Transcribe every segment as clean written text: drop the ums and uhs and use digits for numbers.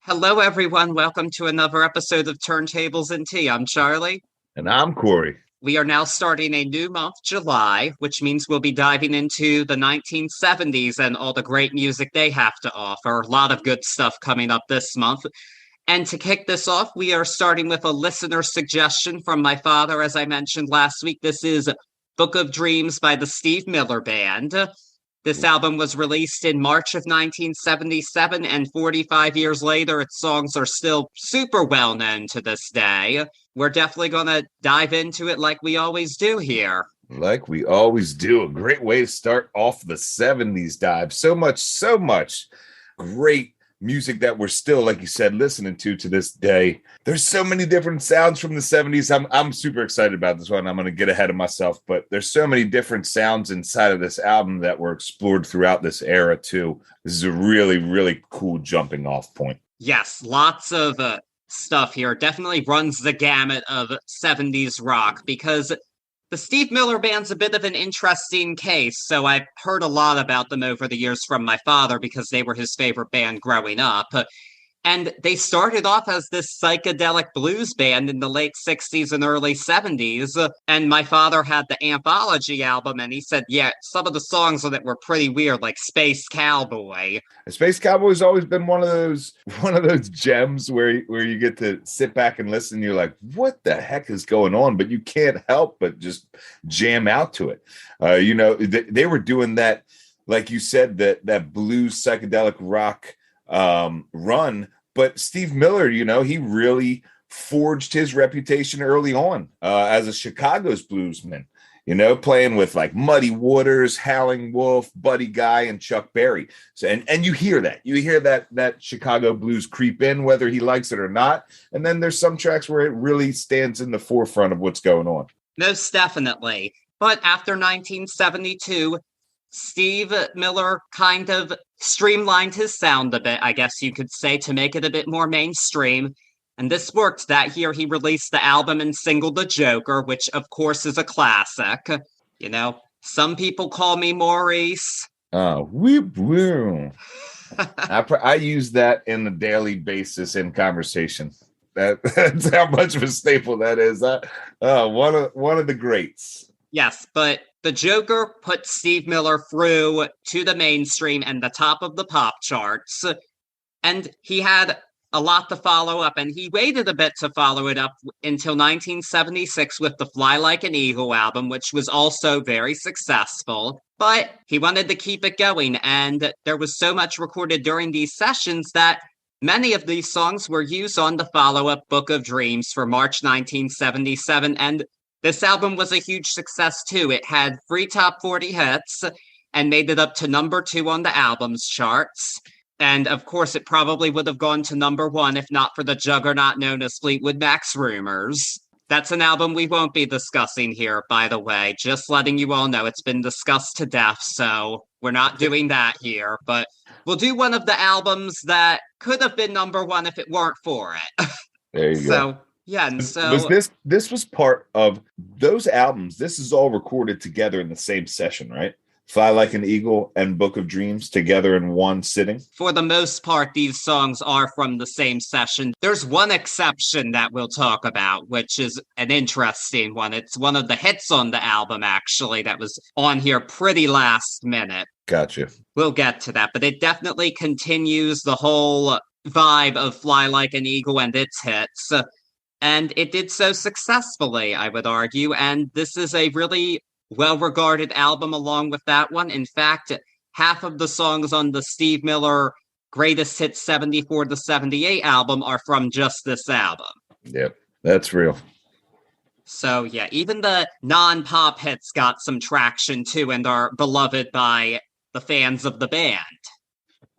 Hello, everyone. Welcome to another episode of Turntables and Tea. I'm Charlie. And I'm Cory. We are now starting a new month, July, which means we'll be diving into the 1970s and all the great music they have to offer. A lot of good stuff coming up this month. And to kick this off, we are starting with a listener suggestion from my father, as I mentioned last week. This is Book of Dreams by the Steve Miller Band. This album was released in March of 1977, and 45 years later, its songs are still super well known to this day. We're definitely going to dive into it like we always do here. Like we always do. A great way to start off the 70s dive. So much great music that we're still, like you said, listening to this day. There's so many different sounds from the 70s. I'm super excited about this one. I'm going to get ahead of myself, but there's so many different sounds inside of this album that were explored throughout this era too. This is a really cool jumping off point. Yes, lots of stuff here. Definitely runs the gamut of 70s rock because the Steve Miller Band's a bit of an interesting case, so I've heard a lot about them over the years from my father because they were his favorite band growing up. And they started off as this psychedelic blues band in the late 60s and early 70s. And my father had the Anthology album, and he said, yeah, some of the songs on it were pretty weird, like Space Cowboy. Space Cowboy's always been one of those gems where you get to sit back and listen. And you're like, what the heck is going on? But you can't help but just jam out to it. They were doing that, like you said, that blues psychedelic rock run. But Steve Miller, he really forged his reputation early on as a Chicago's bluesman, playing with like Muddy Waters, Howling Wolf, Buddy Guy, and Chuck Berry. So, and you hear that Chicago blues creep in, whether he likes it or not. And then there's some tracks where it really stands in the forefront of what's going on. Most definitely. But after 1972, Steve Miller kind of streamlined his sound a bit, I guess you could say, to make it a bit more mainstream. And this worked. That year, he released the album and single The Joker, which, of course, is a classic. Some people call me Maurice. Oh, whoop, whoop. I use that in a daily basis in conversation. That's how much of a staple that is. One of the greats. Yes, but The Joker put Steve Miller through to the mainstream and the top of the pop charts. And he had a lot to follow up, and he waited a bit to follow it up until 1976 with the Fly Like an Eagle album, which was also very successful. But he wanted to keep it going, and there was so much recorded during these sessions that many of these songs were used on the follow-up Book of Dreams for March 1977, and this album was a huge success, too. It had 3 top 40 hits and made it up to number 2 on the albums charts. And, of course, it probably would have gone to number 1 if not for the juggernaut known as Fleetwood Mac's Rumors. That's an album we won't be discussing here, by the way. Just letting you all know it's been discussed to death, so we're not doing that here. But we'll do one of the albums that could have been number 1 if it weren't for it. There you go. Yeah, and so this was part of those albums. This is all recorded together in the same session, right? Fly Like an Eagle and Book of Dreams together in one sitting. For the most part, these songs are from the same session. There's one exception that we'll talk about, which is an interesting one. It's one of the hits on the album, actually, that was on here pretty last minute. Gotcha. We'll get to that, but it definitely continues the whole vibe of Fly Like an Eagle and its hits. And it did so successfully, I would argue. And this is a really well-regarded album along with that one. In fact, half of the songs on the Steve Miller Greatest Hits 74 to 78 album are from just this album. Yep, that's real. So, yeah, even the non-pop hits got some traction, too, and are beloved by the fans of the band.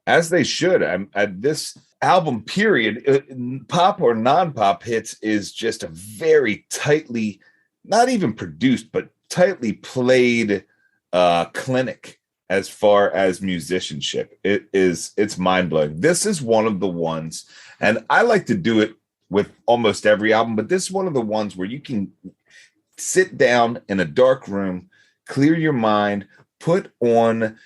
As they should. This album period, pop or non-pop hits, is just a very tightly, not even produced, but tightly played clinic as far as musicianship. It's mind-blowing. This is one of the ones, and I like to do it with almost every album, but this is one of the ones where you can sit down in a dark room, clear your mind, put on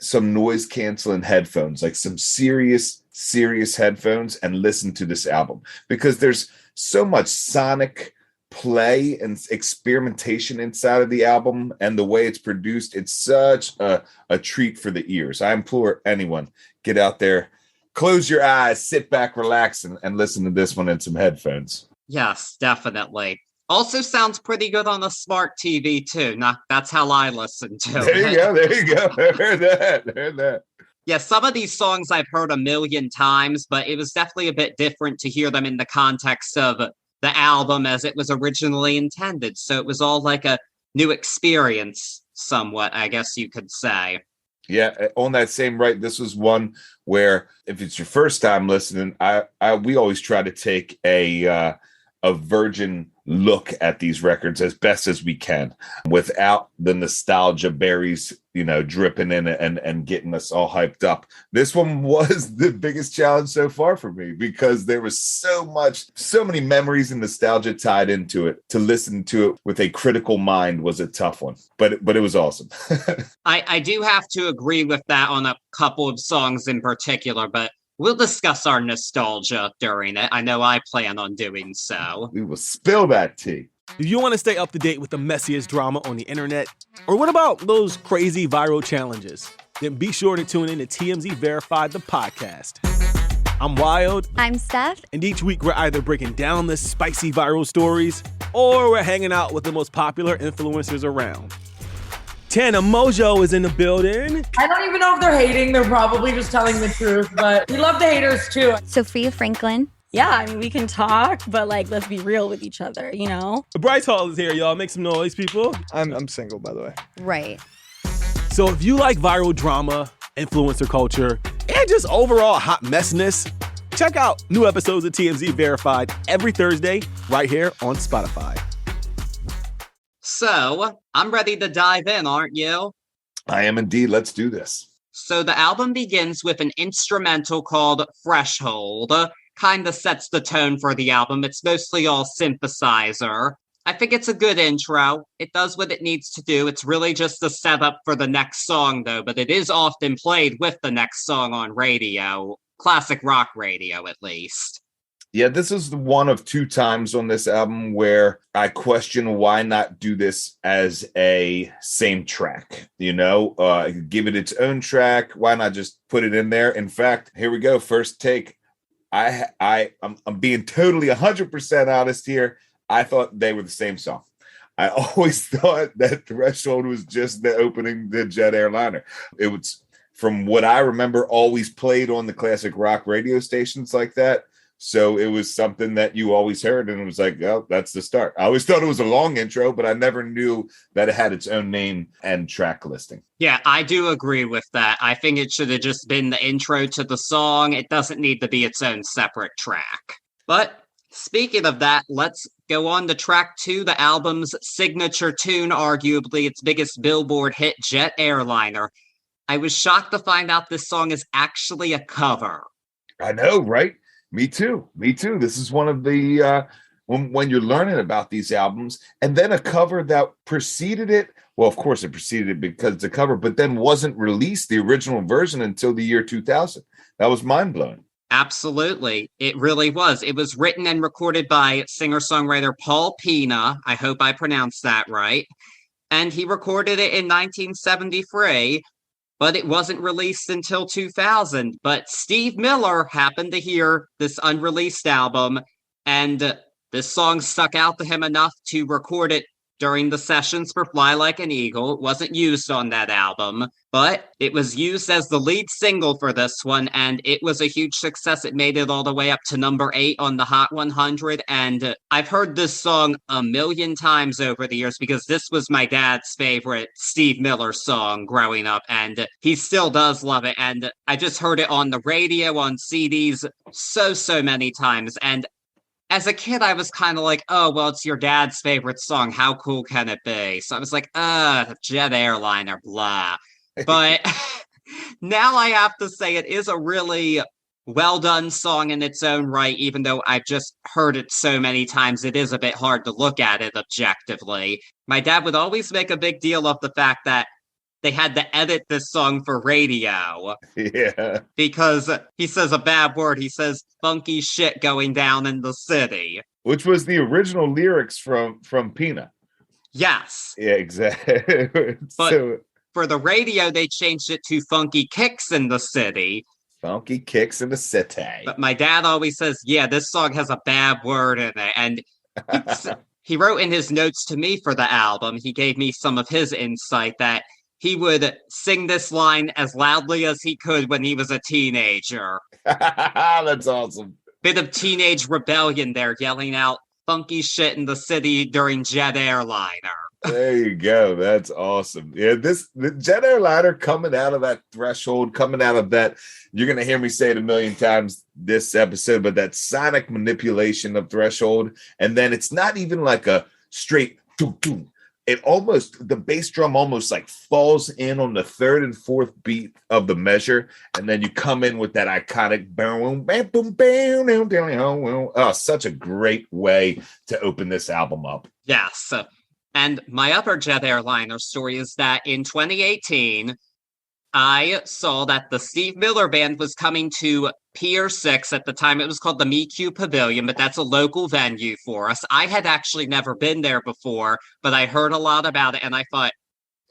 some noise canceling headphones, like some serious serious headphones and listen to this album, because there's so much sonic play and experimentation inside of the album, and the way it's produced, it's such a treat for the ears. I implore anyone, get out there, close your eyes, sit back, relax, and listen to this one in some headphones. Yes, definitely. Also sounds pretty good on a smart TV too. That's how I listen to There it. you go. There you go. Heard that. Yeah, some of these songs I've heard a million times, but it was definitely a bit different to hear them in the context of the album as it was originally intended. So it was all like a new experience, somewhat, I guess you could say. Yeah, on that same right, this was one where if it's your first time listening, we always try to take a virgin look at these records as best as we can without the nostalgia berries, dripping in it and getting us all hyped up. This one was the biggest challenge so far for me, because there was so many memories and nostalgia tied into it. To listen to it with a critical mind was a tough one, but it was awesome. I do have to agree with that on a couple of songs in particular, but we'll discuss our nostalgia during it. I know I plan on doing so. We will spill that tea. Do you want to stay up to date with the messiest drama on the internet? Or what about those crazy viral challenges? Then be sure to tune in to TMZ Verified, the podcast. I'm Wild. I'm Steph. And each week we're either breaking down the spicy viral stories, or we're hanging out with the most popular influencers around. Tana Mojo is in the building. I don't even know if they're hating. They're probably just telling the truth, but we love the haters too. Sophia Franklin. Yeah, I mean, we can talk, but let's be real with each other, Bryce Hall is here, y'all. Make some noise, people. I'm single, by the way. Right. So if you like viral drama, influencer culture, and just overall hot messiness, check out new episodes of TMZ Verified every Thursday right here on Spotify. So, I'm ready to dive in, aren't you? I am indeed. Let's do this. So the album begins with an instrumental called Threshold. Kind of sets the tone for the album. It's mostly all synthesizer. I think it's a good intro. It does what it needs to do. It's really just a setup for the next song, though, but it is often played with the next song on radio. Classic rock radio, at least. Yeah, this is one of two times on this album where I question why not do this as a same track, give it its own track. Why not just put it in there? In fact, here we go. First take. I'm being totally 100% honest here. I thought they were the same song. I always thought that Threshold was just the opening the Jet Airliner. It was, from what I remember, always played on the classic rock radio stations like that. So it was something that you always heard, and it was like, oh, that's the start. I always thought it was a long intro, but I never knew that it had its own name and track listing. Yeah, I do agree with that. I think it should have just been the intro to the song. It doesn't need to be its own separate track. But speaking of that, let's go on to track 2, the album's signature tune, arguably its biggest Billboard hit, Jet Airliner. I was shocked to find out this song is actually a cover. I know, right? Me too. This is one of the, when you're learning about these albums, and then a cover that preceded it. Well, of course it preceded it because it's a cover, but then wasn't released, the original version, until the year 2000. That was mind-blowing. Absolutely. It really was. It was written and recorded by singer-songwriter Paul Pina. I hope I pronounced that right. And he recorded it in 1973. But it wasn't released until 2000. But Steve Miller happened to hear this unreleased album, and this song stuck out to him enough to record it during the sessions for Fly Like an Eagle. It wasn't used on that album, but it was used as the lead single for this one, and it was a huge success. It made it all the way up to number 8 on the Hot 100, and I've heard this song a million times over the years because this was my dad's favorite Steve Miller song growing up, and he still does love it, and I just heard it on the radio, on CDs, so many times, and as a kid, I was kind of like, oh, well, it's your dad's favorite song. How cool can it be? So I was like, Jet Airliner, blah. But now I have to say it is a really well-done song in its own right, even though I've just heard it so many times, it is a bit hard to look at it objectively. My dad would always make a big deal of the fact that they had to edit this song for radio. Yeah. Because he says a bad word. He says funky shit going down in the city. Which was the original lyrics from Peanut. Yes. Yeah, exactly. But for the radio, they changed it to funky kicks in the city. Funky kicks in the city. But my dad always says, yeah, this song has a bad word in it. And he wrote in his notes to me for the album, he gave me some of his insight that he would sing this line as loudly as he could when he was a teenager. That's awesome. Bit of teenage rebellion there, yelling out funky shit in the city during Jet Airliner. There you go. That's awesome. Yeah, the Jet Airliner coming out of that threshold, coming out of that, you're going to hear me say it a million times this episode, but that sonic manipulation of threshold. And then it's not even like a straight doom, doom. It almost, the bass drum almost like falls in on the third and fourth beat of the measure. And then you come in with that iconic boom, bam, boom, bam, oh, such a great way to open this album up. Yes. And my other Jet Airliner story is that in 2018, I saw that the Steve Miller Band was coming to Pier 6. At the time, it was called the MeQ Pavilion, but that's a local venue for us. I had actually never been there before, but I heard a lot about it, and I thought,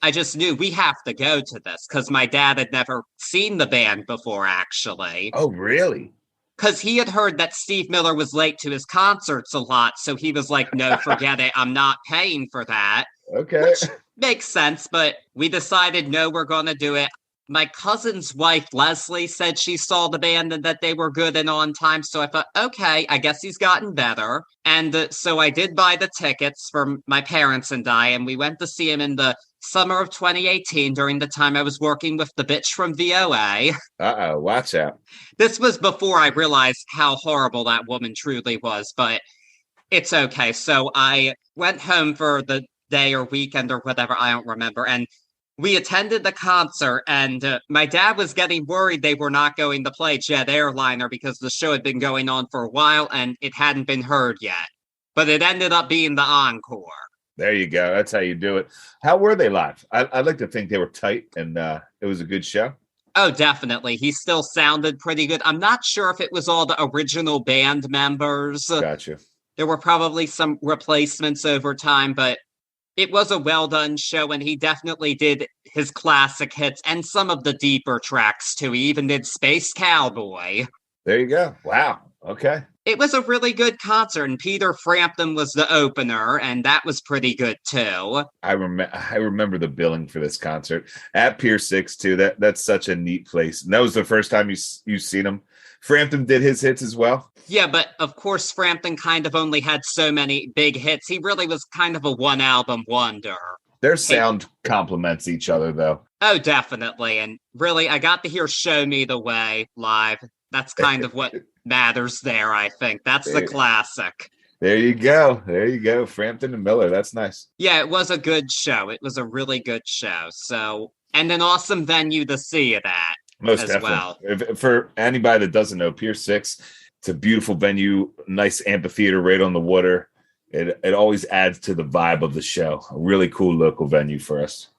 I just knew we have to go to this, because my dad had never seen the band before, actually. Oh, really? Because he had heard that Steve Miller was late to his concerts a lot, so he was like, no, forget it, I'm not paying for that. Okay. Which makes sense, but we decided, no, we're going to do it. My cousin's wife, Leslie, said she saw the band and that they were good and on time. So I thought, okay, I guess he's gotten better. And so I did buy the tickets for my parents and I, and we went to see him in the summer of 2018 during the time I was working with the bitch from VOA. Uh-oh, watch out. This was before I realized how horrible that woman truly was, but it's okay. So I went home for the day or weekend or whatever, I don't remember, and we attended the concert, and my dad was getting worried they were not going to play Jet Airliner because the show had been going on for a while and it hadn't been heard yet. But it ended up being the encore. There you go. That's how you do it. How were they live? I like to think they were tight and it was a good show. Oh, definitely. He still sounded pretty good. I'm not sure if it was all the original band members. Gotcha. There were probably some replacements over time, but it was a well-done show, and he definitely did his classic hits and some of the deeper tracks, too. He even did Space Cowboy. There you go. Wow. Okay. It was a really good concert, and Peter Frampton was the opener, and that was pretty good, too. I remember the billing for this concert at Pier 6, too. That's such a neat place. And that was the first time you've seen him. Frampton did his hits as well. Yeah, but of course, Frampton kind of only had so many big hits. He really was kind of a one-album wonder. Their sound complements each other, though. Oh, definitely. And really, I got to hear Show Me the Way live. That's kind of what matters there, I think. That's the classic. There you go. There you go. Frampton and Miller. That's nice. Yeah, it was a good show. It was a really good show. So, and an awesome venue to see it at. Most as definitely. Well. For anybody that doesn't know, Pier 6, it's a beautiful venue, nice amphitheater right on the water. It always adds to the vibe of the show. A really cool local venue for us.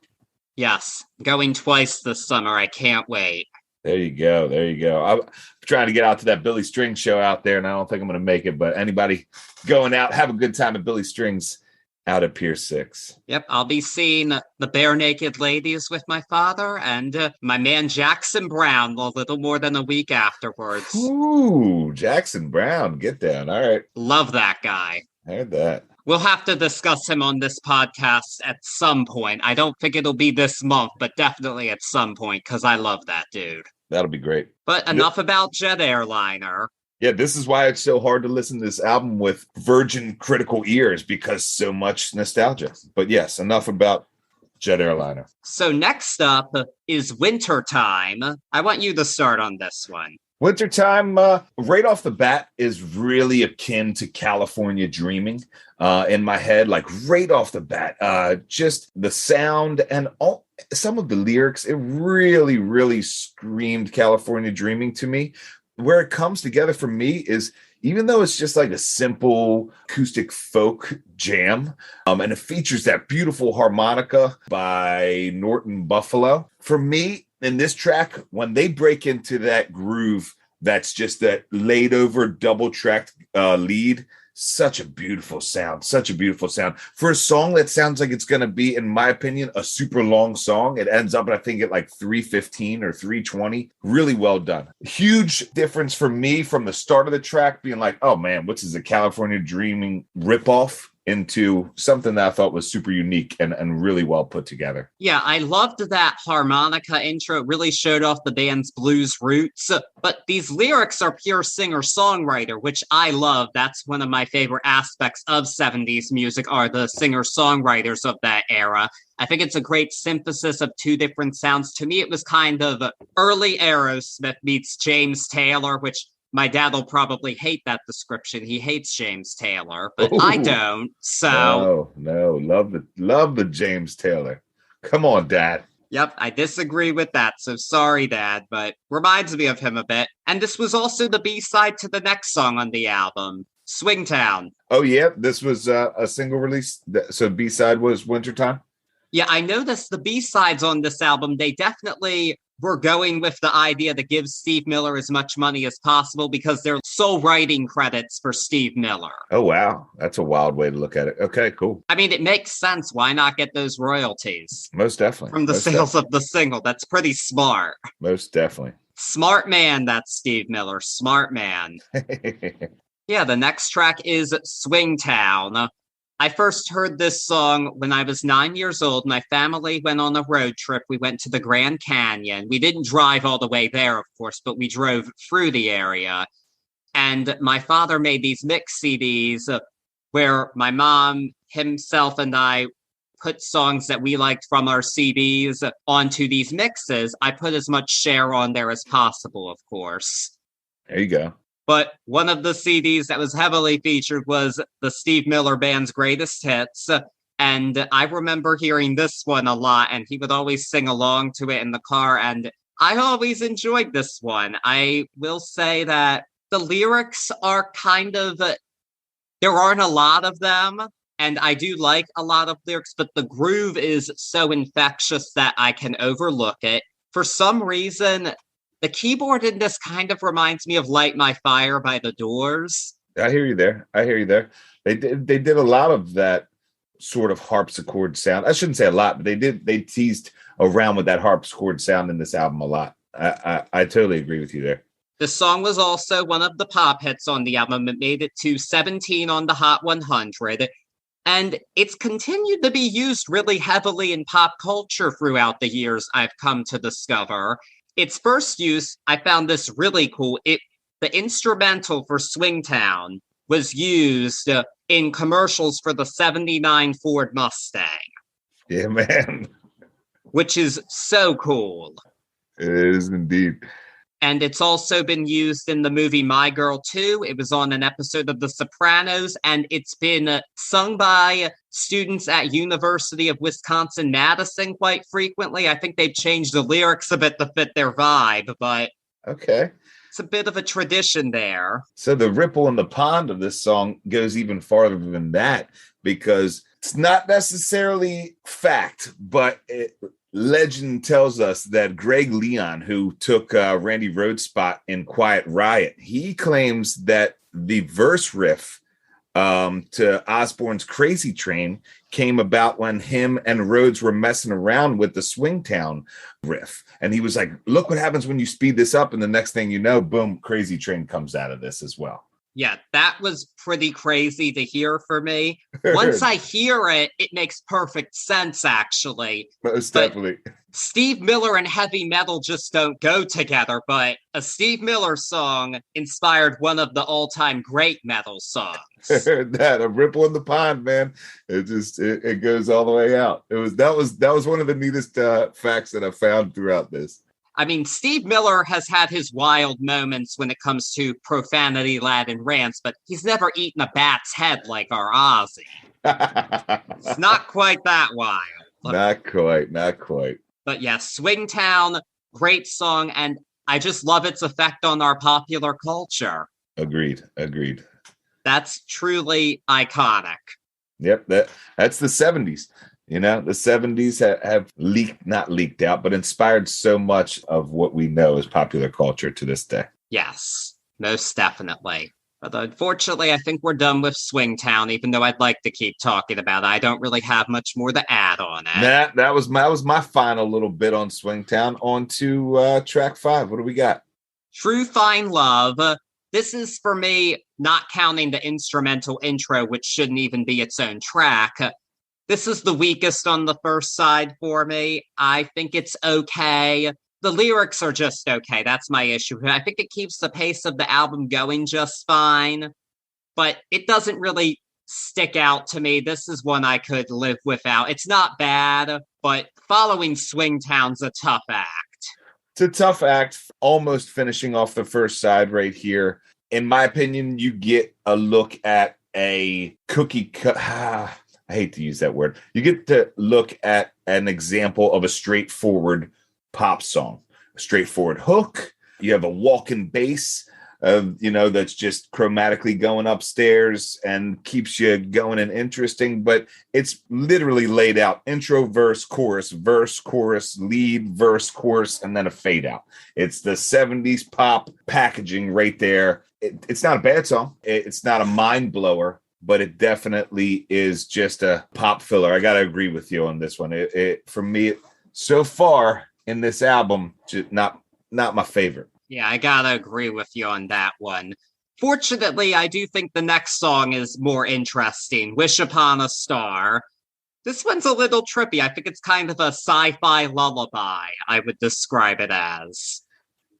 Yes, going twice this summer. I can't wait. There you go. There you go. I'm trying to get out to that Billy Strings show out there, and I don't think I'm going to make it. But anybody going out, have a good time at Billy Strings out at Pier 6. Yep, I'll be seeing the Bare Naked Ladies with my father and my man Jackson Brown a little more than a week afterwards. Ooh, Jackson Brown. Get down. All right. Love that guy. Heard that. We'll have to discuss him on this podcast at some point. I don't think it'll be this month, but definitely at some point, because I love that dude. That'll be great. But enough about Jet Airliner. Yeah, this is why it's so hard to listen to this album with virgin critical ears, because so much nostalgia. But yes, enough about Jet Airliner. So next up is Wintertime. I want you to start on this one. Wintertime, right off the bat, is really akin to California Dreaming in my head, like right off the bat. Just the sound and some of the lyrics, it really, really screamed California Dreaming to me. Where it comes together for me is even though it's just like a simple acoustic folk jam, and it features that beautiful harmonica by Norton Buffalo. For me, in this track, when they break into that groove, that's just that laid over double tracked lead. Such a beautiful sound. Such a beautiful sound. For a song that sounds like it's going to be, in my opinion, a super long song, it ends up, I think, at like 3:15 or 3:20. Really well done. Huge difference for me from the start of the track being like, oh man, what's this, a California Dreaming ripoff, into something that I thought was super unique and really well put together. Yeah, I loved that harmonica intro. It really showed off the band's blues roots. But these lyrics are pure singer-songwriter, which I love. That's one of my favorite aspects of 70s music, are the singer-songwriters of that era. I think it's a great synthesis of two different sounds. To me, it was kind of early Aerosmith meets James Taylor, which my dad will probably hate that description. He hates James Taylor, but I don't. So no, love the James Taylor. Come on, Dad. Yep, I disagree with that. So sorry, Dad, but reminds me of him a bit. And this was also the B-side to the next song on the album, Swingtown. Oh yeah, this was a single release. So B-side was Wintertime. Yeah, I noticed the B-sides on this album, they definitely were going with the idea to give Steve Miller as much money as possible because they're sole writing credits for Steve Miller. Oh, wow. That's a wild way to look at it. Okay, cool. I mean, it makes sense. Why not get those royalties? Most definitely. From the sales of the single. That's pretty smart. Most definitely. Smart man, that's Steve Miller. Smart man. Yeah, the next track is Swingtown. I first heard this song when I was 9 years old. My family went on a road trip. We went to the Grand Canyon. We didn't drive all the way there, of course, but we drove through the area. And my father made these mix CDs where my mom, himself, and I put songs that we liked from our CDs onto these mixes. I put as much share on there as possible, of course. There you go. But one of the CDs that was heavily featured was the Steve Miller Band's Greatest Hits. And I remember hearing this one a lot, and he would always sing along to it in the car. And I always enjoyed this one. I will say that the lyrics are kind of, there aren't a lot of them. And I do like a lot of lyrics, but the groove is so infectious that I can overlook it. For some reason, the keyboard in this kind of reminds me of Light My Fire by The Doors. I hear you there. They did a lot of that sort of harpsichord sound. I shouldn't say a lot, but they teased around with that harpsichord sound in this album a lot. I totally agree with you there. The song was also one of the pop hits on the album. It made it to 17 on the Hot 100. And it's continued to be used really heavily in pop culture throughout the years, I've come to discover. Its first use, I found this really cool. The instrumental for Swingtown was used in commercials for the 79 Ford Mustang. Yeah, man. Which is so cool. It is indeed. And it's also been used in the movie My Girl 2. It was on an episode of The Sopranos, and it's been sung by students at University of Wisconsin-Madison quite frequently. I think they've changed the lyrics a bit to fit their vibe, but okay, it's a bit of a tradition there. So the ripple in the pond of this song goes even farther than that, because it's not necessarily fact, but legend tells us that Greg Leon, who took Randy Rhoads' spot in Quiet Riot, he claims that the verse riff to Osbourne's Crazy Train came about when him and Rhoads were messing around with the Swingtown riff. And he was like, look what happens when you speed this up. And the next thing you know, boom, Crazy Train comes out of this as well. Yeah, that was pretty crazy to hear for me. Once I hear it, it makes perfect sense, actually. Most definitely. Steve Miller and heavy metal just don't go together, but a Steve Miller song inspired one of the all-time great metal songs. That, a ripple in the pond, man. It goes all the way out. That was one of the neatest facts that I found throughout this. I mean, Steve Miller has had his wild moments when it comes to profanity-laden rants, but he's never eaten a bat's head like our Ozzy. It's not quite that wild. Not quite. But yeah, Swingtown, great song, and I just love its effect on our popular culture. Agreed. That's truly iconic. Yep, that's the 70s. You know, the 70s have not leaked out, but inspired so much of what we know as popular culture to this day. Yes, most definitely. But unfortunately, I think we're done with Swingtown, even though I'd like to keep talking about it. I don't really have much more to add on it. That was my final little bit on Swingtown. On to track 5. What do we got? True Fine Love. This is, for me, not counting the instrumental intro, which shouldn't even be its own track. This is the weakest on the first side for me. I think it's okay. The lyrics are just okay. That's my issue. I think it keeps the pace of the album going just fine, but it doesn't really stick out to me. This is one I could live without. It's not bad, but following Swingtown's a tough act. It's a tough act, almost finishing off the first side right here. In my opinion, you get a look at a cookie cut. I hate to use that word. You get to look at an example of a straightforward pop song, a straightforward hook. You have a walking bass, that's just chromatically going upstairs and keeps you going and interesting. But it's literally laid out: intro, verse, chorus, lead, verse, chorus, and then a fade out. It's the 70s pop packaging right there. It's not a bad song. It's not a mind blower, but it definitely is just a pop filler. I got to agree with you on this one. It for me, so far in this album, just not my favorite. Yeah, I gotta agree with you on that one. Fortunately, I do think the next song is more interesting. Wish Upon a Star. This one's a little trippy. I think it's kind of a sci-fi lullaby, I would describe it as.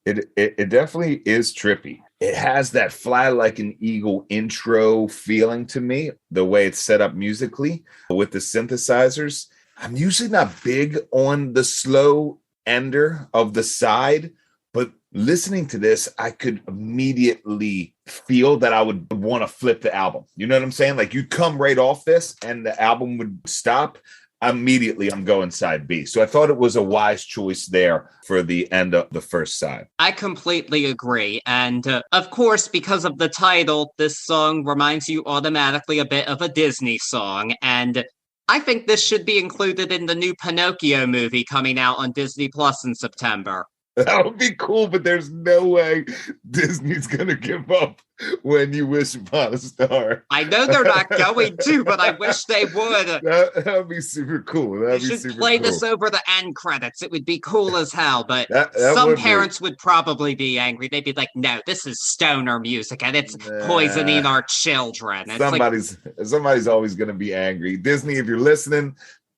It definitely is trippy. It has that Fly Like an Eagle intro feeling to me, the way it's set up musically with the synthesizers. I'm usually not big on the slow ender of the side, but listening to this, I could immediately feel that I would want to flip the album. You know what I'm saying? Like, you'd come right off this and the album would stop. Immediately, I'm going side B. So I thought it was a wise choice there for the end of the first side. I completely agree. And of course, because of the title, this song reminds you automatically a bit of a Disney song. And I think this should be included in the new Pinocchio movie coming out on Disney Plus in September. That would be cool, but there's no way Disney's going to give up When You Wish Upon a Star. I know they're not going to, but I wish they would. That would be super cool. They should play this over the end credits. It would be cool as hell, but some parents would probably be angry. They'd be like, no, this is stoner music, and it's poisoning our children. It's somebody's always going to be angry. Disney, if you're listening,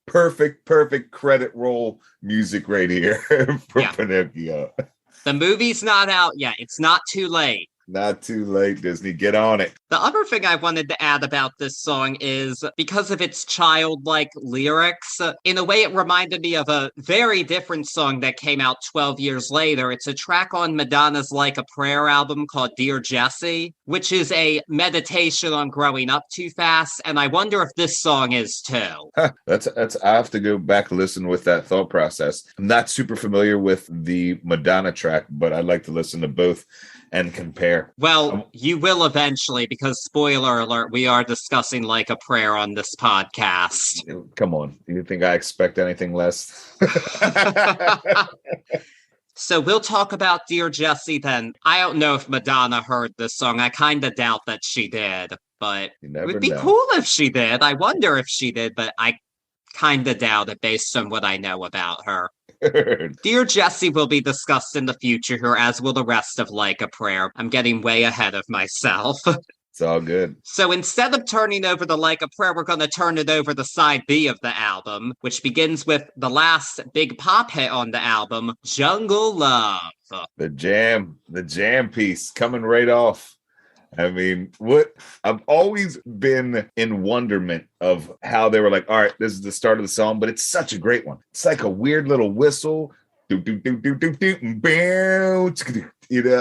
perfect credit roll music right here for Pinocchio. The movie's not out yet. It's not too late. Not too late, Disney. Get on it. The other thing I wanted to add about this song is because of its childlike lyrics, in a way it reminded me of a very different song that came out 12 years later. It's a track on Madonna's Like a Prayer album called Dear Jessie, which is a meditation on growing up too fast, and I wonder if this song is too. That's I have to go back and listen with that thought process. I'm not super familiar with the Madonna track, but I'd like to listen to both and compare. Well, you will eventually, because spoiler alert, we are discussing Like a Prayer on this podcast. Come on. You think I expect anything less? So we'll talk about Dear Jessie then. I don't know if Madonna heard this song. I kind of doubt that she did, but it would be cool if she did. I wonder if she did, but I kind of doubt it based on what I know about her. Dear Jessie will be discussed in the future here, as will the rest of Like a Prayer. I'm getting way ahead of myself. It's all good. So instead of turning over the Like a Prayer, we're going to turn it over to side B of the album, which begins with the last big pop hit on the album, Jungle Love. The jam piece coming right off. I mean, I've always been in wonderment of how they were like, all right, this is the start of the song, but it's such a great one. It's like a weird little whistle. I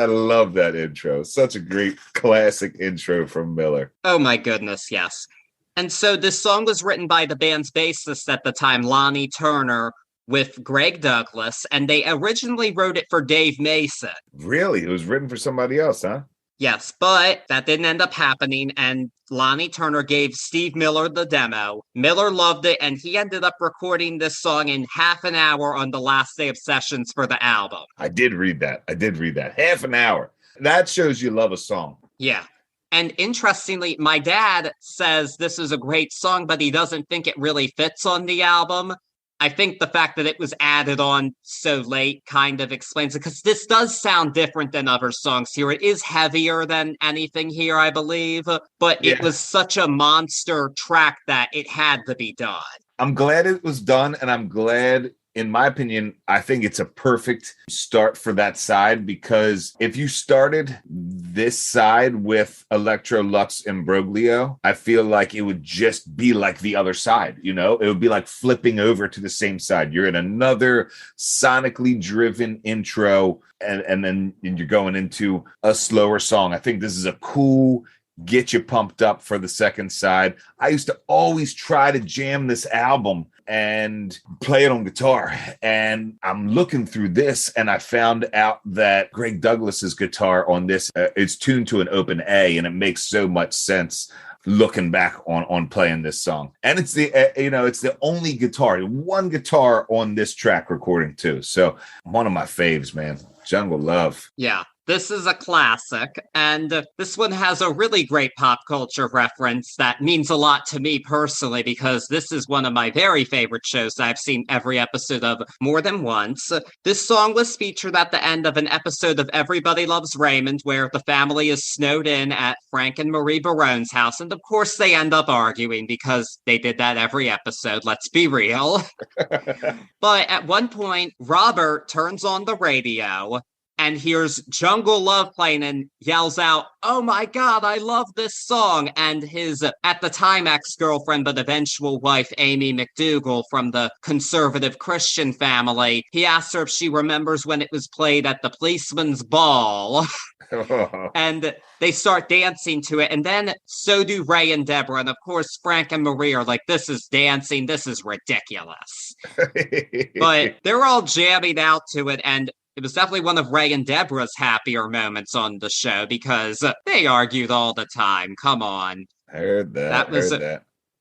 love that intro. Such a great classic intro from Miller. Oh my goodness, yes. And so this song was written by the band's bassist at the time, Lonnie Turner, with Greg Douglas, and they originally wrote it for Dave Mason. Really? It was written for somebody else, huh? Yes, but that didn't end up happening, and Lonnie Turner gave Steve Miller the demo. Miller loved it, and he ended up recording this song in half an hour on the last day of sessions for the album. I did read that. Half an hour. That shows you love a song. Yeah. And interestingly, my dad says this is a great song, but he doesn't think it really fits on the album. I think the fact that it was added on so late kind of explains it, because this does sound different than other songs here. It is heavier than anything here, I believe, but it was such a monster track that it had to be done. I'm glad it was done, and I'm glad, in my opinion, I think it's a perfect start for that side, because if you started this side with Electro, Lux, and Broglio, I feel like it would just be like the other side, you know? It would be like flipping over to the same side. You're in another sonically driven intro, and then you're going into a slower song. I think this is a cool, get you pumped up for the second side. I used to always try to jam this album and play it on guitar. And I'm looking through this, and I found out that Greg Douglas's guitar on this is tuned to an open A, and it makes so much sense looking back on playing this song. And it's the it's the only one guitar on this track recording too. So one of my faves, man. Jungle Love. Yeah. This is a classic, and this one has a really great pop culture reference that means a lot to me personally, because this is one of my very favorite shows I've seen every episode of more than once. This song was featured at the end of an episode of Everybody Loves Raymond, where the family is snowed in at Frank and Marie Barone's house, and of course they end up arguing, because they did that every episode, let's be real. But at one point, Robert turns on the radio and hears Jungle Love playing and yells out, "Oh my God, I love this song." And his, at the time, ex-girlfriend, but eventual wife, Amy McDougal, from the conservative Christian family, he asks her if she remembers when it was played at the policeman's ball. And they start dancing to it. And then so do Ray and Deborah. And of course, Frank and Marie are like, this is dancing. This is ridiculous. But they're all jamming out to it. And it was definitely one of Ray and Deborah's happier moments on the show, because they argued all the time. Come on. I heard that. That was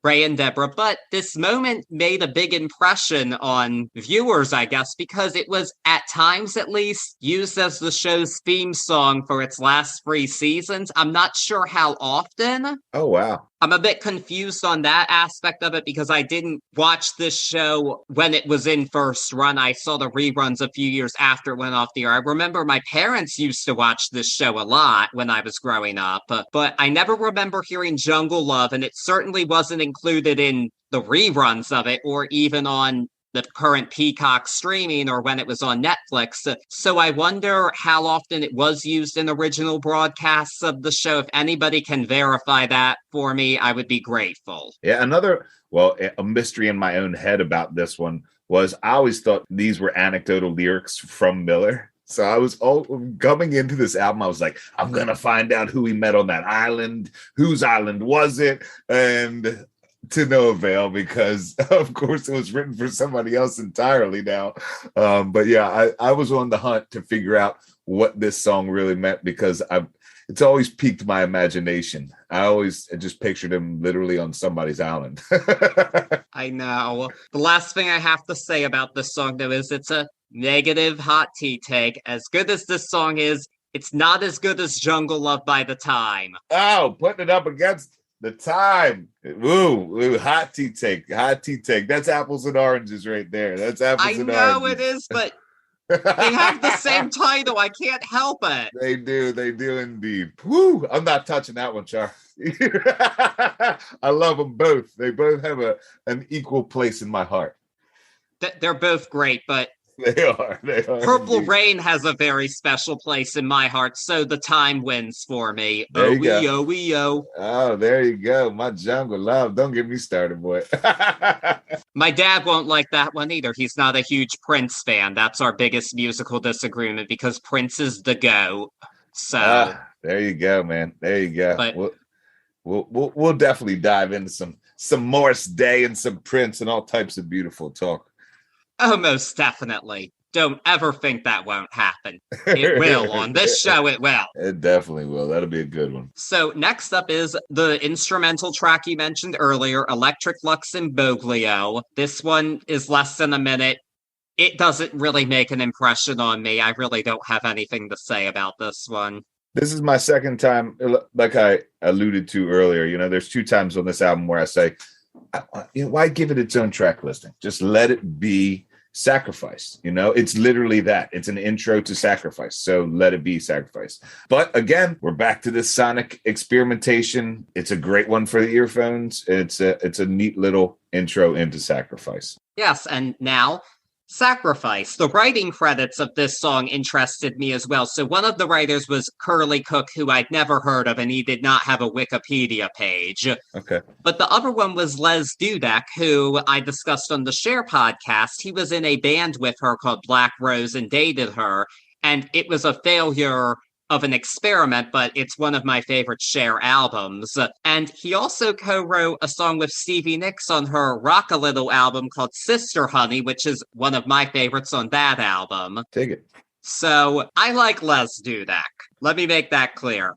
Ray and Deborah. But this moment made a big impression on viewers, I guess, because it was, at times at least, used as the show's theme song for its last 3 seasons. I'm not sure how often. Oh, wow. I'm a bit confused on that aspect of it, because I didn't watch this show when it was in first run. I saw the reruns a few years after it went off the air. I remember my parents used to watch this show a lot when I was growing up, but I never remember hearing Jungle Love, and it certainly wasn't included in the reruns of it, or even on the current Peacock streaming, or when it was on Netflix. So I wonder how often it was used in original broadcasts of the show. If anybody can verify that for me, I would be grateful. Yeah, a mystery in my own head about this one was I always thought these were anecdotal lyrics from Miller. So I was coming into this album, I was like, I'm going to find out who he met on that island. Whose island was it? And to no avail, because of course it was written for somebody else entirely now. But yeah, I was on the hunt to figure out what this song really meant, because it's always piqued my imagination. I just pictured him literally on somebody's island. I know. The last thing I have to say about this song, though, is it's a negative hot tea take. As good as this song is, it's not as good as Jungle Love by The Time. Oh, putting it up against The Time. Ooh, hot tea take. That's apples and oranges right there. That's apples and oranges. I know it is, but they have the same title. I can't help it. They do indeed. Woo! I'm not touching that one, Char. I love them both. They both have an equal place in my heart. They're both great, but They are. Purple indeed. Rain has a very special place in my heart, so The Time wins for me. There you go. O-E-O-E-O. Oh, there you go. My Jungle Love. Don't get me started, boy. My dad won't like that one either. He's not a huge Prince fan. That's our biggest musical disagreement, because Prince is the GOAT. So there you go, man. There you go. But, we'll definitely dive into some Morris Day and some Prince and all types of beautiful talk. oh, most definitely. Don't ever think that won't happen. It will. On this show, it will. It definitely will. That'll be a good one. So next up is the instrumental track you mentioned earlier, Electric Lux Imbroglio. This one is less than a minute. It doesn't really make an impression on me. I really don't have anything to say about this one. This is my second time, like I alluded to earlier. There's 2 times on this album where I say, why give it its own track listing? Just let it be Sacrifice. It's literally that. It's an intro to Sacrifice. So let it be Sacrifice. But again, we're back to this sonic experimentation. It's a great one for the earphones. It's a neat little intro into Sacrifice. Yes, and now Sacrifice. The writing credits of this song interested me as well. So one of the writers was Curly Cook, who I'd never heard of, and he did not have a Wikipedia page. Okay. But the other one was Les Dudek, who I discussed on the Cher podcast. He was in a band with her called Black Rose and dated her, and it was a failure of an experiment, but it's one of my favorite Cher albums. And he also co-wrote a song with Stevie Nicks on her Rock a Little album called Sister Honey, which is one of my favorites on that album. Take it. So I like Les Dudek. Let me make that clear.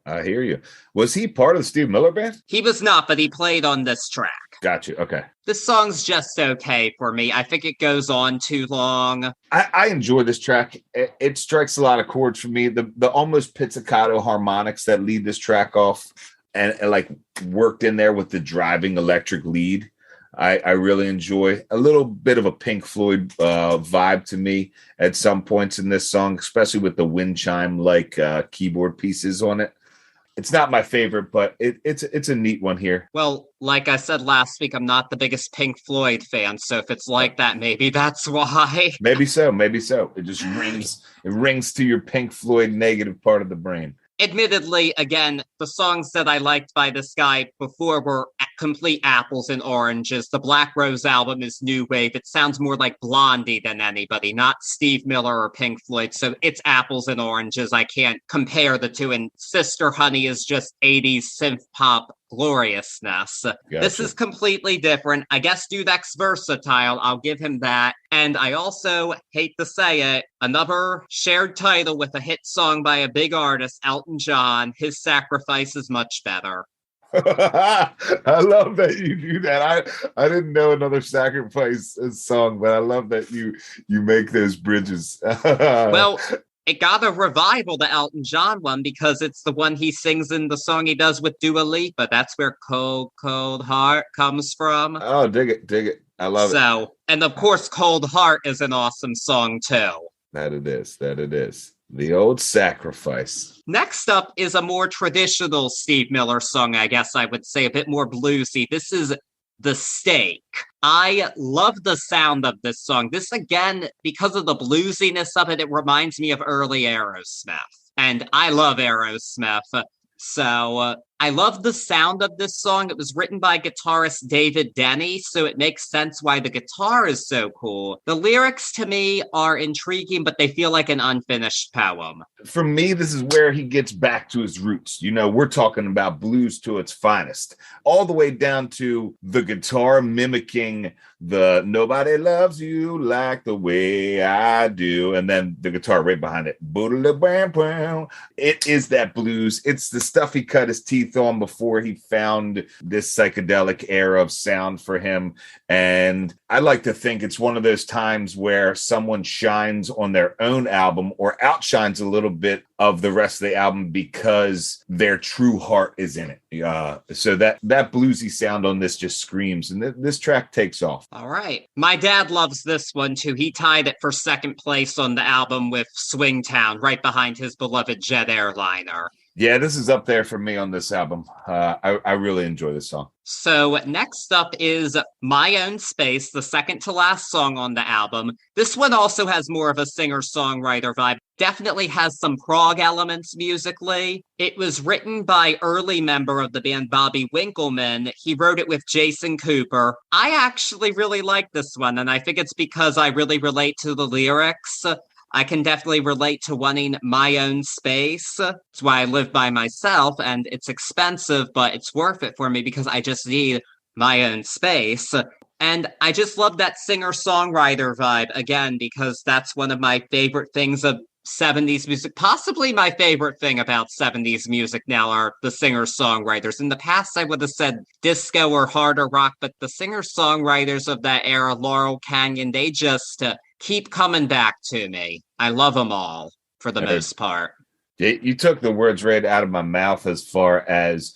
I hear you. Was he part of the Steve Miller Band? He was not, but he played on this track. Got you. Okay. This song's just okay for me. I think it goes on too long. I enjoy this track. It strikes a lot of chords for me. The almost pizzicato harmonics that lead this track off and like worked in there with the driving electric lead. I really enjoy a little bit of a Pink Floyd vibe to me at some points in this song, especially with the wind chime like keyboard pieces on it. It's not my favorite, but it's a neat one here. Well, like I said last week, I'm not the biggest Pink Floyd fan, so if it's like that, maybe that's why. Maybe so. It just rings to your Pink Floyd negative part of the brain. Admittedly, again, the songs that I liked by this guy before were complete apples and oranges. The Black Rose album is new wave. It sounds more like Blondie than anybody, not Steve Miller or Pink Floyd. So it's apples and oranges. I can't compare the two. And Sister Honey is just 80s synth pop gloriousness. Gotcha. This is completely different. I guess Dudek's versatile. I'll give him that. And I also hate to say it, another shared title with a hit song by a big artist, Elton John. His Sacrifice is much better. I love that you do that. I didn't know another Sacrifice song, but I love that you make those bridges. Well, it got a revival, the Elton John one, because it's the one he sings in the song he does with Dua Lipa. That's where Cold, Cold Heart comes from. Oh, dig it. I love it. So, and of course, Cold Heart is an awesome song, too. That it is. The old Sacrifice. Next up is a more traditional Steve Miller song, I guess I would say, a bit more bluesy. This is The Stake. I love the sound of this song. This, again, because of the bluesiness of it, it reminds me of early Aerosmith. And I love Aerosmith. So I love the sound of this song. It was written by guitarist David Denny, so it makes sense why the guitar is so cool. The lyrics to me are intriguing, but they feel like an unfinished poem. For me, this is where he gets back to his roots. We're talking about blues to its finest, all the way down to the guitar mimicking the nobody loves you like the way I do. And then the guitar right behind it. It is that blues. It's the stuff he cut his teeth on before he found this psychedelic era of sound for him. And I like to think it's one of those times where someone shines on their own album or outshines a little bit of the rest of the album because their true heart is in it. So that bluesy sound on this just screams, and this track takes off. All right. My dad loves this one too. He tied it for second place on the album with Swingtown, right behind his beloved Jet Airliner. Yeah, this is up there for me on this album. I really enjoy this song. So next up is My Own Space, the second to last song on the album. This one also has more of a singer-songwriter vibe. Definitely has some prog elements musically. It was written by early member of the band Bobby Winkleman. He wrote it with Jason Cooper. I actually really like this one, and I think it's because I really relate to the lyrics. I can definitely relate to wanting my own space. That's why I live by myself, and it's expensive, but it's worth it for me because I just need my own space. And I just love that singer-songwriter vibe again, because that's one of my favorite things of 70s music. Possibly my favorite thing about 70s music now are the singer-songwriters. In the past, I would have said disco or harder rock, but the singer-songwriters of that era, Laurel Canyon, they just keep coming back to me. I love them all for the most part. You took the words right out of my mouth as far as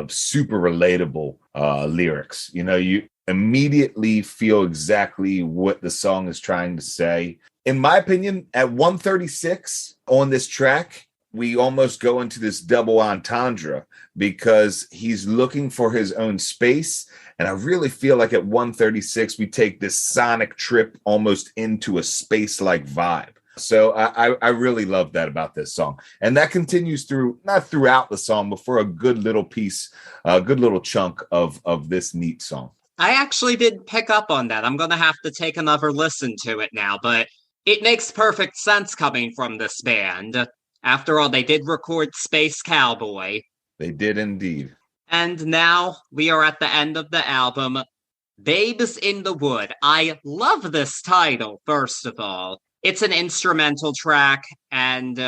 super relatable lyrics. You know, you immediately feel exactly what the song is trying to say. In my opinion, at 136 on this track, we almost go into this double entendre because he's looking for his own space. And I really feel like at 136, we take this sonic trip almost into a space-like vibe. So I really love that about this song. And that continues through, not throughout the song, but for a good little piece, a good little chunk of this neat song. I actually did pick up on that. I'm going to have to take another listen to it now, but it makes perfect sense coming from this band. After all, they did record Space Cowboy. They did indeed. And now we are at the end of the album, Babes in the Wood. I love this title, first of all. It's an instrumental track, and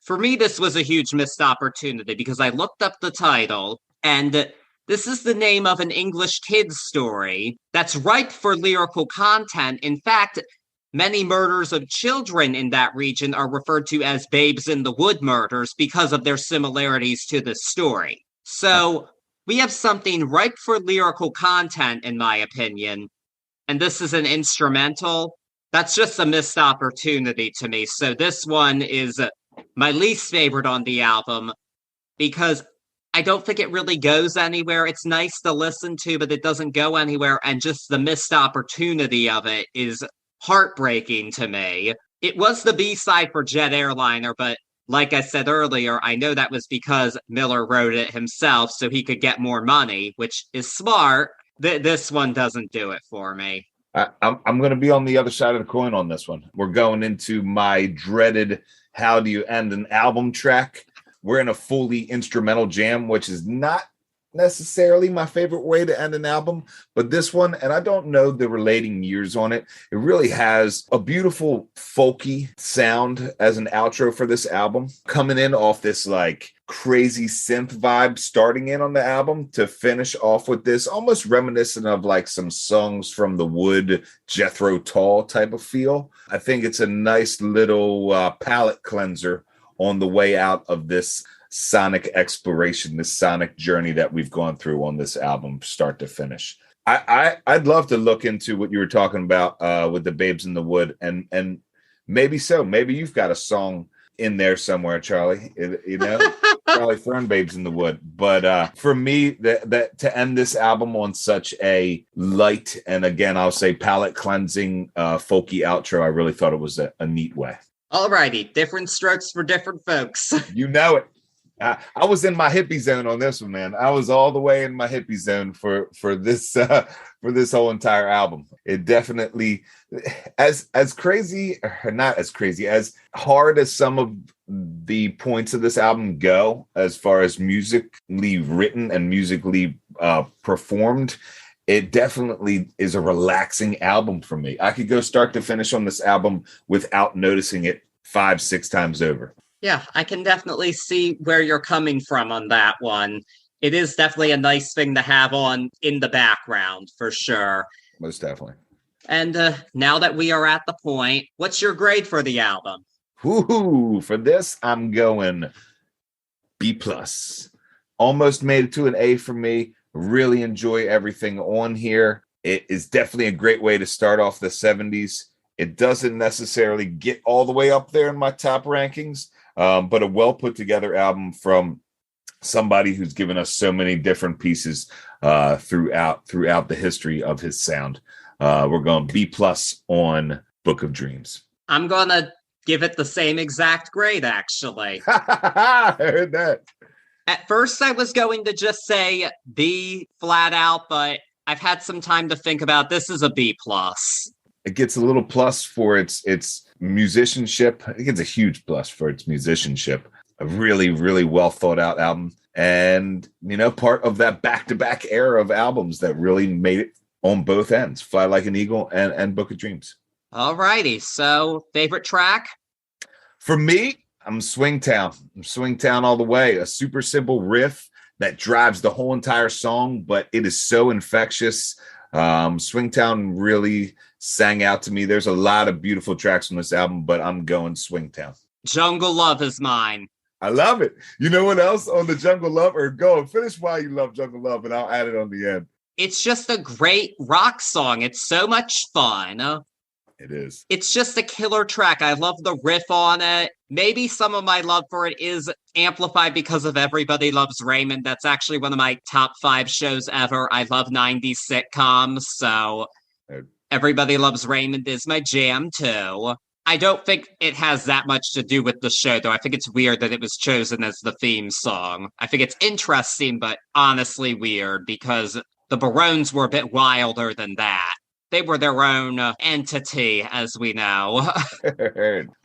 for me, this was a huge missed opportunity because I looked up the title, and this is the name of an English kids story that's ripe for lyrical content. In fact, many murders of children in that region are referred to as Babes in the Wood murders because of their similarities to the story. So we have something ripe for lyrical content, in my opinion, and this is an instrumental. That's just a missed opportunity to me. So this one is my least favorite on the album because I don't think it really goes anywhere. It's nice to listen to, but it doesn't go anywhere. And just the missed opportunity of it is heartbreaking to me. It was the B-side for Jet Airliner, but like I said earlier, I know that was because Miller wrote it himself so he could get more money, which is smart. This one doesn't do it for me. I'm going to be on the other side of the coin on this one. We're going into my dreaded how do you end an album track. We're in a fully instrumental jam, which is not necessarily my favorite way to end an album, but this one, and I don't know the relating years on it, it really has a beautiful folky sound as an outro for this album, coming in off this like crazy synth vibe starting in on the album to finish off with this almost reminiscent of like some songs from the Wood, Jethro Tull type of feel. I think it's a nice little palate cleanser on the way out of this sonic exploration, this sonic journey that we've gone through on this album, start to finish. I'd love to look into what you were talking about with the Babes in the Wood, and maybe so. Maybe you've got a song in there somewhere, Charlie. You know, Charlie Fern, Babes in the Wood. But for me, that to end this album on such a light and again, I'll say palate cleansing, folky outro, I really thought it was a neat way. Alrighty, different strokes for different folks. You know it. I was in my hippie zone on this one, man. I was all the way in my hippie zone for this whole entire album. It definitely, as crazy, or not as crazy, as hard as some of the points of this album go, as far as musically written and musically performed, it definitely is a relaxing album for me. I could go start to finish on this album without noticing it 5-6 times over. Yeah, I can definitely see where you're coming from on that one. It is definitely a nice thing to have on in the background, for sure. Most definitely. And now that we are at the point, what's your grade for the album? Woohoo! For this, I'm going B+. Almost made it to an A for me. Really enjoy everything on here. It is definitely a great way to start off the 70s. It doesn't necessarily get all the way up there in my top rankings, but a well put together album from somebody who's given us so many different pieces throughout the history of his sound. We're going B+ on Book of Dreams. I'm going to give it the same exact grade, actually. I heard that. At first, I was going to just say B flat out, but I've had some time to think about this is a B+. It gets a little plus for its musicianship. I think it's a huge plus for its musicianship. A really, really well thought out album. And, you know, part of that back-to-back era of albums that really made it on both ends, Fly Like an Eagle and Book of Dreams. Alrighty, so favorite track? For me, I'm Swingtown. I'm Swingtown all the way. A super simple riff that drives the whole entire song, but it is so infectious. Swingtown really sang out to me. There's a lot of beautiful tracks on this album, but I'm going Swingtown. Jungle Love is mine. I love it. You know what else on the Jungle Love? Or go and finish why you love Jungle Love, and I'll add it on the end. It's just a great rock song. It's so much fun. It is. It's just a killer track. I love the riff on it. Maybe some of my love for it is amplified because of Everybody Loves Raymond. That's actually one of my top 5 shows ever. I love 90s sitcoms, so Everybody Loves Raymond is my jam too. I don't think it has that much to do with the show, though. I think it's weird that it was chosen as the theme song. I think it's interesting, but honestly weird, because the Barones were a bit wilder than that. They were their own entity, as we know.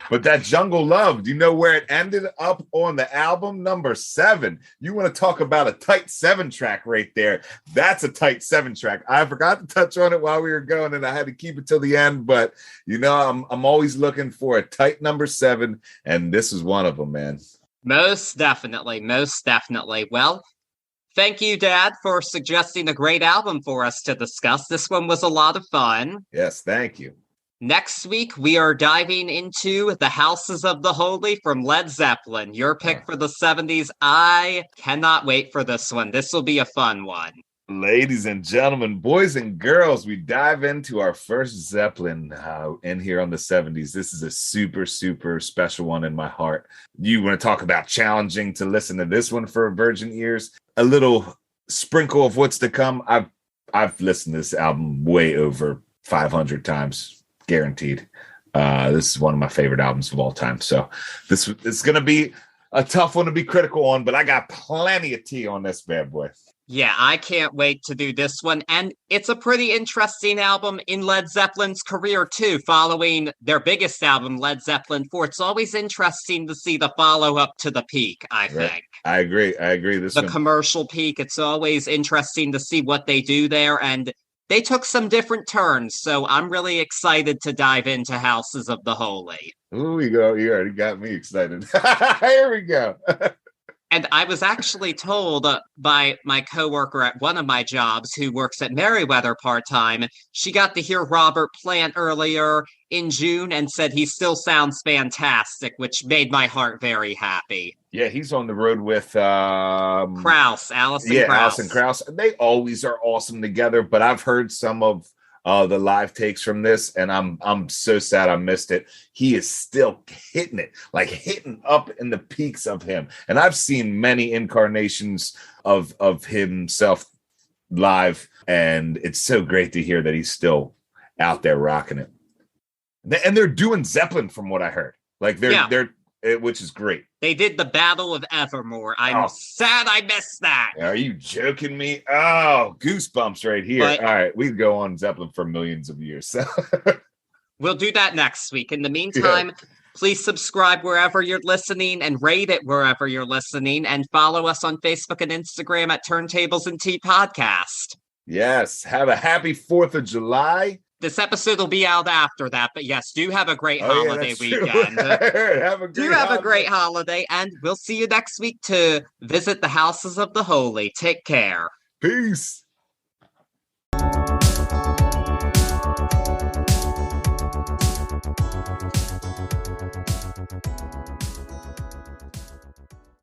But that Jungle Love, do you know where it ended up on the album? Number 7. You want to talk about a tight 7 track right there. That's a tight 7 track. I forgot to touch on it while we were going, and I had to keep it till the end. But, you know, I'm always looking for a tight number 7, and this is one of them, man. Most definitely. Most definitely. Well, thank you, Dad, for suggesting a great album for us to discuss. This one was a lot of fun. Yes, thank you. Next week, we are diving into The Houses of the Holy from Led Zeppelin. Your pick for the 70s. I cannot wait for this one. This will be a fun one. Ladies and gentlemen, boys and girls, we dive into our first Zeppelin in here on the 70s. This is a super, super special one in my heart. You want to talk about challenging to listen to this one for virgin ears? A little sprinkle of what's to come. I've listened to this album way over 500 times, guaranteed. This is one of my favorite albums of all time. So this is going to be a tough one to be critical on, but I got plenty of tea on this bad boy. Yeah, I can't wait to do this one. And it's a pretty interesting album in Led Zeppelin's career, too, following their biggest album, Led Zeppelin 4. It's always interesting to see the follow-up to the peak, I think. I agree. The commercial peak, it's always interesting to see what they do there. And they took some different turns, so I'm really excited to dive into Houses of the Holy. Ooh, you already got me excited. Here we go. And I was actually told by my coworker at one of my jobs who works at Merriweather part-time, she got to hear Robert Plant earlier in June and said he still sounds fantastic, which made my heart very happy. Yeah, he's on the road with Krause, Alison Krause. Alison Krause. They always are awesome together, but I've heard some of the live takes from this, and I'm so sad I missed it. He is still hitting it, like hitting up in the peaks of him. And I've seen many incarnations of himself live, and it's so great to hear that he's still out there rocking it. And they're doing Zeppelin, from what I heard. Like they're which is great. They did the Battle of Evermore. I'm sad I missed that. Are you joking me? Oh, goosebumps right here. All right, we go on Zeppelin for millions of years. So. We'll do that next week. In the meantime, please subscribe wherever you're listening and rate it wherever you're listening, and follow us on Facebook and Instagram at Turntables and Tea Podcast. Yes. Have a happy 4th of July. This episode will be out after that, but yes, do have a great holiday weekend. Have a great holiday, and we'll see you next week to visit the Houses of the Holy. Take care. Peace.